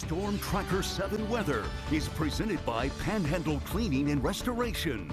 Storm Tracker 7 weather is presented by Panhandle Cleaning and Restoration.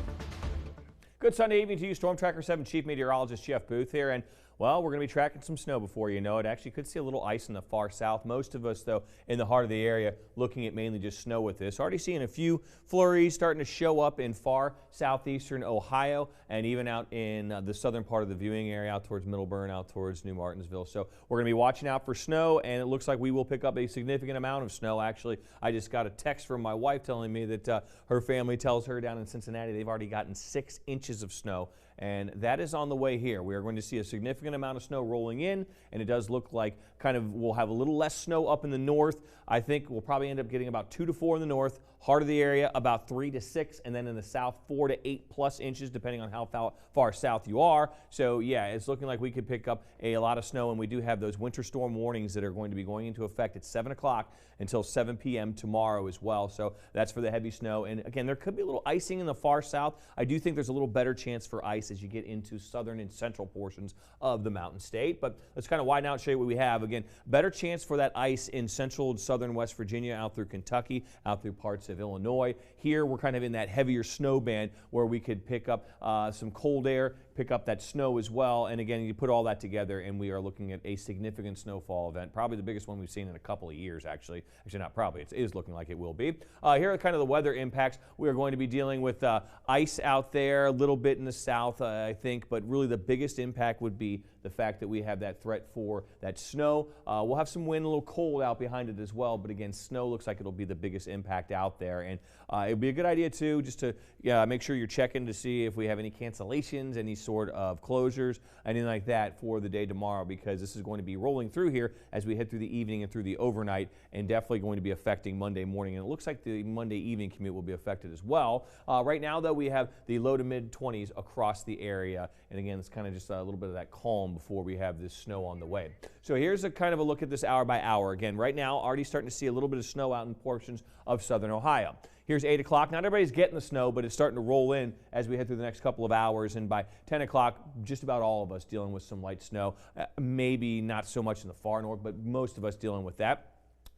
Good Sunday evening to you. Storm Tracker 7 Chief Meteorologist Jeff Booth here. And well, we're going to be tracking some snow before you know it. Actually, could see a little ice in the far south. Most of us, though, in the heart of the area, looking at mainly just snow with this. Already seeing a few flurries starting to show up in far southeastern Ohio and even out in the southern part of the viewing area, out towards Middleburn, out towards New Martinsville. So we're going to be watching out for snow, and it looks like we will pick up a significant amount of snow. Actually, I just got a text from my wife telling me that her family tells her down in Cincinnati they've already gotten 6 inches of snow. And that is on the way here. We are going to see a significant amount of snow rolling in, and it does look like we'll have a little less snow up in the north. I think we'll probably end up getting about 2 to 4 in the north, heart of the area about 3 to 6, and then in the south 4 to 8 plus inches depending on how far south you are. So yeah, it's looking like we could pick up a lot of snow, and we do have those winter storm warnings that are going to be going into effect at 7 o'clock until 7 p.m. tomorrow as well. So that's for the heavy snow. And again, there could be a little icing in the far south. I do think there's a little better chance for ice as you get into southern and central portions of the mountain state. But let's kind of widen out and show you what we have. Again, better chance for that ice in central and southern West Virginia, out through Kentucky, out through parts of Illinois. Here we're kind of in that heavier snow band where we could pick up some cold air, pick up that snow as well. And again, you put all that together and we are looking at a significant snowfall event, probably the biggest one we've seen in a couple of years, actually. Actually, not probably, it is looking like it will be. Here are kind of the weather impacts. We are going to be dealing with ice out there, a little bit in the south, I think, but really the biggest impact would be the fact that we have that threat for that snow. We'll have some wind, a little cold out behind it as well, but again, snow looks like it'll be the biggest impact out there. And it'd be a good idea too, just to make sure you're checking to see if we have any cancellations, any sort of closures, anything like that for the day tomorrow, because this is going to be rolling through here as we head through the evening and through the overnight, and definitely going to be affecting Monday morning. And it looks like the Monday evening commute will be affected as well. Right now, though, we have the low to mid 20s across the area, and again, it's kind of just a little bit of that calm before we have this snow on the way. So here's a kind of a look at this hour by hour. Again, right now, already starting to see a little bit of snow out in portions of southern Ohio. Here's 8 o'clock. Not everybody's getting the snow, but it's starting to roll in as we head through the next couple of hours. And by 10 o'clock, just about all of us dealing with some light snow. Maybe not so much in the far north, but most of us dealing with that.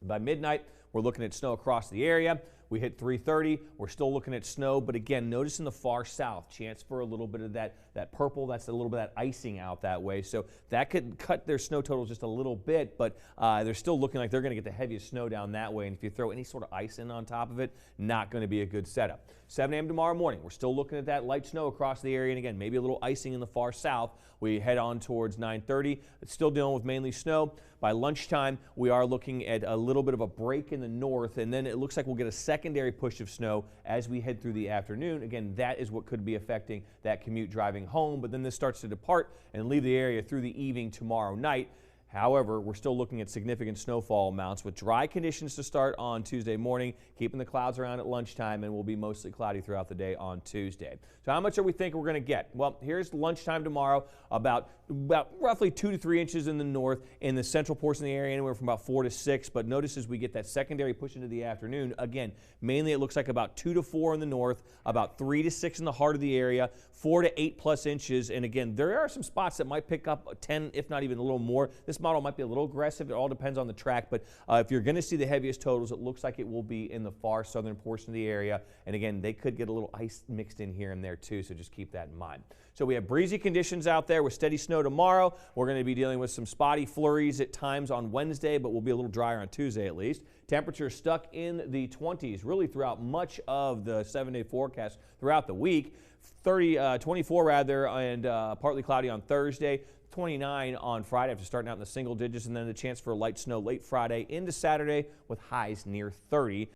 By midnight, we're looking at snow across the area. We hit 3:30. We're still looking at snow, but again, notice in the far south, chance for a little bit of that purple. That's a little bit of that icing out that way. So that could cut their snow totals just a little bit, but they're still looking like they're going to get the heaviest snow down that way. And if you throw any sort of ice in on top of it, not going to be a good setup. 7 a.m. tomorrow morning, we're still looking at that light snow across the area. And again, maybe a little icing in the far south. We head on towards 9:30. It's still dealing with mainly snow. By lunchtime, we are looking at a little bit of a break in the north, and then it looks like we'll get a secondary push of snow as we head through the afternoon. Again, that is what could be affecting that commute driving home, but then this starts to depart and leave the area through the evening tomorrow night. However, we're still looking at significant snowfall amounts with dry conditions to start on Tuesday morning, keeping the clouds around at lunchtime, and will be mostly cloudy throughout the day on Tuesday. So how much are we thinking we're going to get? Well, here's lunchtime tomorrow, about roughly 2 to 3 inches in the north, in the central portion of the area, anywhere from about 4 to 6. But notice as we get that secondary push into the afternoon, again, mainly it looks like about 2 to 4 in the north, about 3 to 6 in the heart of the area, 4 to 8 plus inches. And again, there are some spots that might pick up 10, if not even a little more. This model might be a little aggressive. It all depends on the track, but if you're going to see the heaviest totals, it looks like it will be in the far southern portion of the area. And again, they could get a little ice mixed in here and there too, so just keep that in mind. So we have breezy conditions out there with steady snow tomorrow. We're going to be dealing with some spotty flurries at times on Wednesday, but we'll be a little drier on Tuesday at least. Temperatures stuck in the 20s really throughout much of the 7-day forecast throughout the week. 24 rather, and partly cloudy on Thursday. 29 on Friday after starting out in the single digits, and then the chance for light snow late Friday into Saturday with highs near 30.